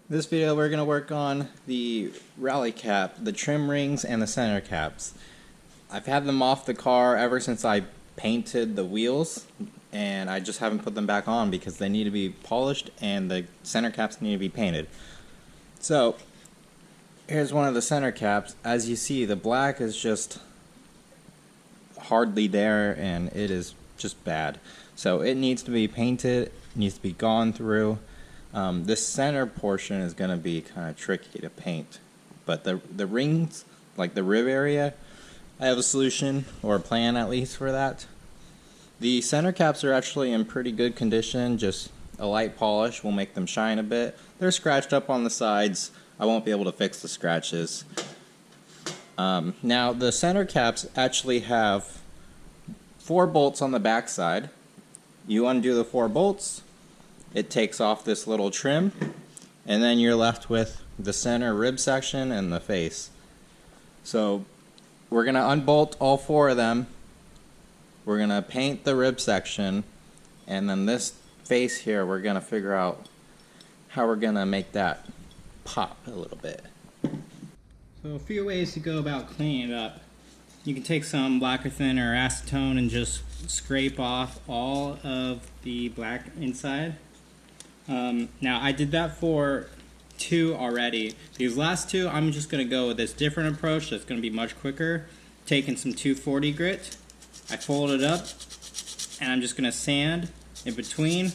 This video we're going to work on the rally cap, the trim rings, and the center caps. I've had them off the car ever since I painted the wheels, and I just haven't put them back on because they need to be polished and the center caps need to be painted. So here's one of the center caps. As you see, the black is just hardly there and it is just bad. So it needs to be painted, it needs to be gone through. This center portion is going to be kind of tricky to paint, but the rings, like the rib area, I have a solution, or a plan at least, for that. The center caps are actually in pretty good condition, just a light polish will make them shine a bit. They're scratched up on the sides. I won't be able to fix the scratches. Now the center caps actually have 4 bolts on the back side. You undo the 4 bolts, it takes off this little trim, and then you're left with the center rib section and the face. So we're going to unbolt all 4 of them. We're going to paint the rib section, and then this face here we're going to figure out how we're going to make that pop a little bit. So a few ways to go about cleaning it up. You can take some lacquer thinner or acetone and just scrape off all of the black inside. Now I did that for 2 already. These last 2 I'm just going to go with this different approach that's going to be much quicker. Taking some 240 grit, I fold it up and I'm just going to sand in between,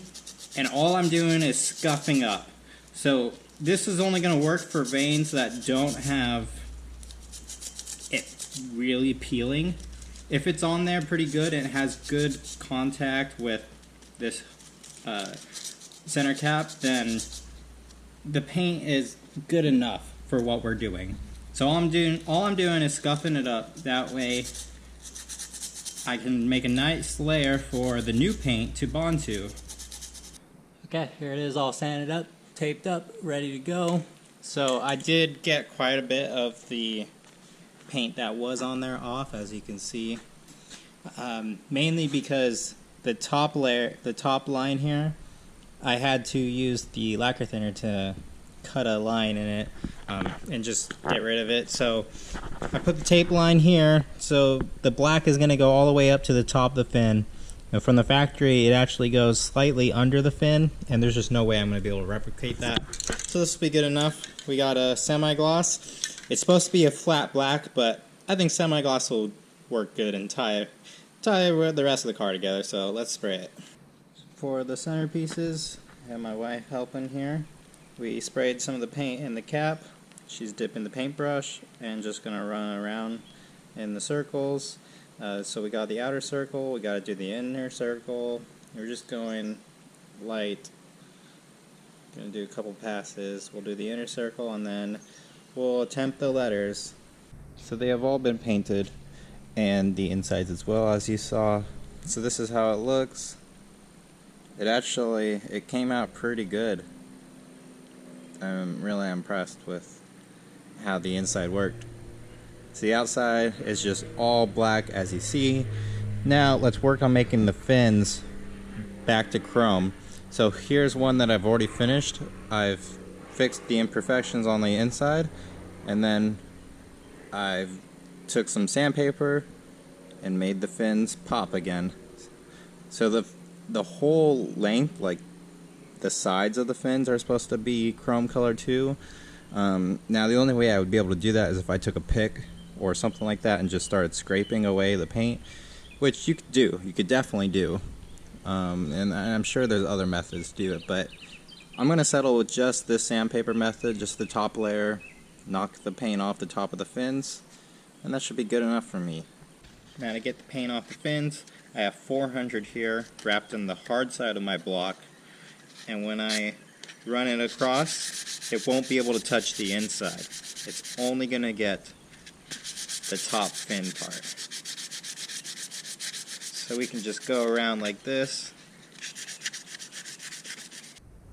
and all I'm doing is scuffing up. So this is only going to work for veins that don't have it really peeling. If it's on there pretty good and it has good contact with this center cap, then the paint is good enough for what we're doing. So all I'm doing is scuffing it up. That way I can make a nice layer for the new paint to bond to. Okay, here it is, all sanded up, taped up, ready to go. So I did get quite a bit of the paint that was on there off, as you can see. Mainly because the top layer, the top line here, I had to use the lacquer thinner to cut a line in it and just get rid of it. So I put the tape line here, so the black is going to go all the way up to the top of the fin. And from the factory, it actually goes slightly under the fin, and there's just no way I'm going to be able to replicate that. So this will be good enough. We got a semi-gloss. It's supposed to be a flat black, but I think semi-gloss will work good and tie the rest of the car together, so let's spray it. For the centerpieces, I have my wife helping here. We sprayed some of the paint in the cap. She's dipping the paintbrush and just going to run around in the circles. So we got the outer circle, we got to do the inner circle. We're just going light. Going to do a couple passes. We'll do the inner circle and then we'll attempt the letters. So they have all been painted, and the insides as well, as you saw. So this is how it looks. It came out pretty good. I'm really impressed with how the inside worked. So the outside is just all black, as you see. Now let's work on making the fins back to chrome. So here's one that I've already finished. I've fixed the imperfections on the inside, and then I've took some sandpaper and made the fins pop again. So the whole length, like the sides of the fins, are supposed to be chrome colored too. Now the only way I would be able to do that is if I took a pick or something like that and just started scraping away the paint, which you could do. You could definitely do. And I'm sure there's other methods to do it, but I'm going to settle with just this sandpaper method, just the top layer, knock the paint off the top of the fins, and that should be good enough for me. Now to get the paint off the fins, I have 400 here wrapped in the hard side of my block, and when I run it across, it won't be able to touch the inside. It's only going to get the top fin part. So we can just go around like this.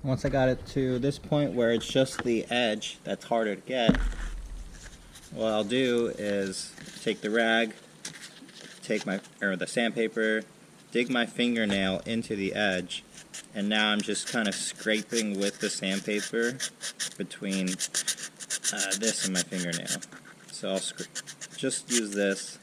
Once I got it to this point where it's just the edge that's harder to get, what I'll do is take the rag, take the sandpaper, dig my fingernail into the edge, And now I'm just kind of scraping with the sandpaper between this and my fingernail. So I'll just use this.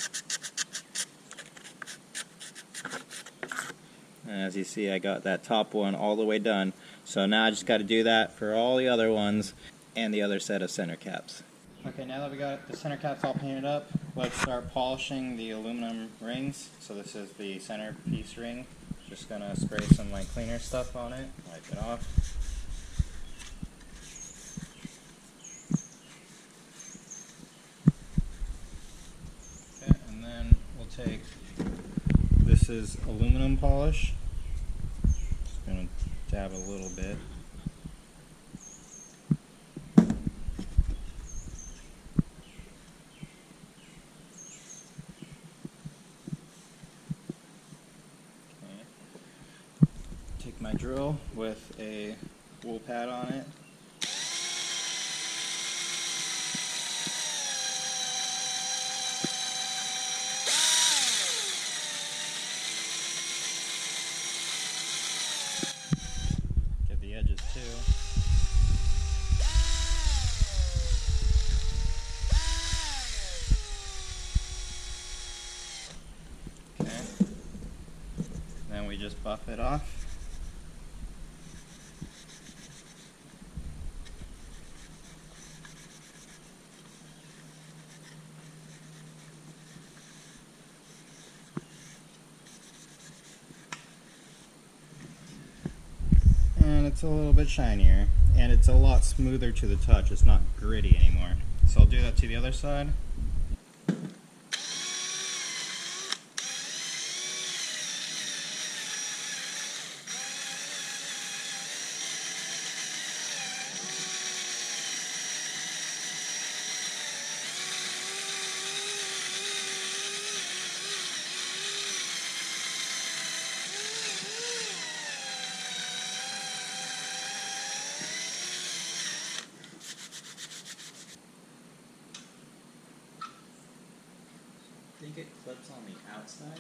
And as you see, I got that top one all the way done. So now I just got to do that for all the other ones and the other set of center caps. Okay, now that we got the center caps all painted up, let's start polishing the aluminum rings. So this is the center piece ring. Just gonna spray some like cleaner stuff on it, wipe it off. Okay, and then we'll take, this is aluminum polish. Just gonna dab a little bit. Take my drill with a wool pad on it. Get the edges too. Okay. Then we just buff it off. And it's a little bit shinier, and it's a lot smoother to the touch. It's not gritty anymore. So I'll do that to the other side. I think it clips on the outside.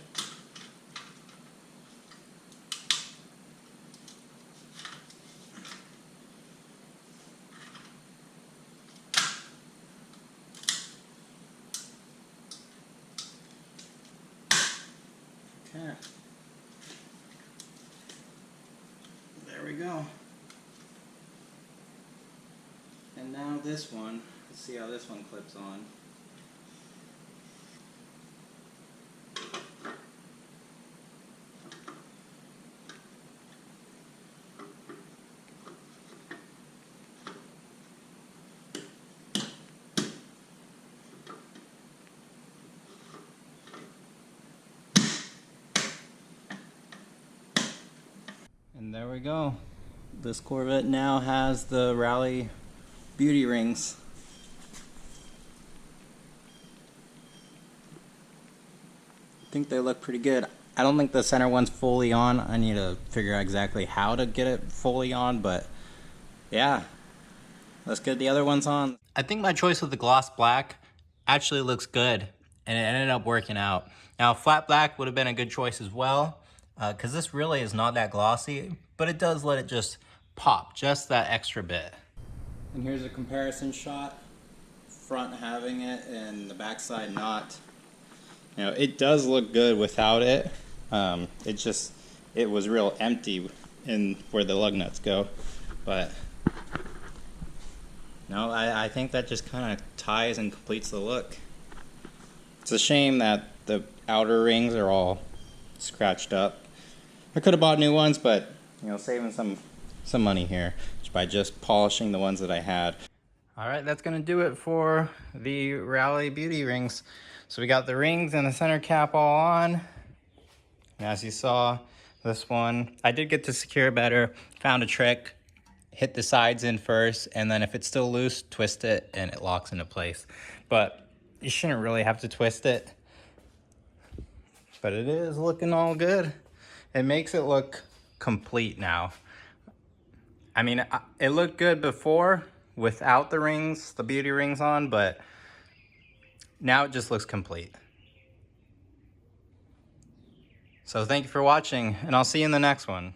Okay. There we go. And now this one, let's see how this one clips on. And there we go. This Corvette now has the Rally beauty rings. I think they look pretty good. I don't think the center one's fully on. I need to figure out exactly how to get it fully on, but yeah. Let's get the other ones on. I think my choice of the gloss black actually looks good, and it ended up working out. Now, flat black would have been a good choice as well, because this really is not that glossy, but it does let it just pop just that extra bit. And here's a comparison shot, front having it and the back side not. You know, it does look good without it. It was real empty in where the lug nuts go, but no, I think that just kind of ties and completes the look. It's a shame that the outer rings are all scratched up. I could have bought new ones, but you know, saving some money here by just polishing the ones that I had. All right, that's gonna do it for the Rally beauty rings. So we got the rings and the center cap all on. And as you saw, this one, I did get to secure it better, found a trick. Hit the sides in first, and then if it's still loose, twist it and it locks into place. But you shouldn't really have to twist it. But it is looking all good. It makes it look complete now. I mean, it looked good before without the rings, the beauty rings on, but now it just looks complete. So thank you for watching, and I'll see you in the next one.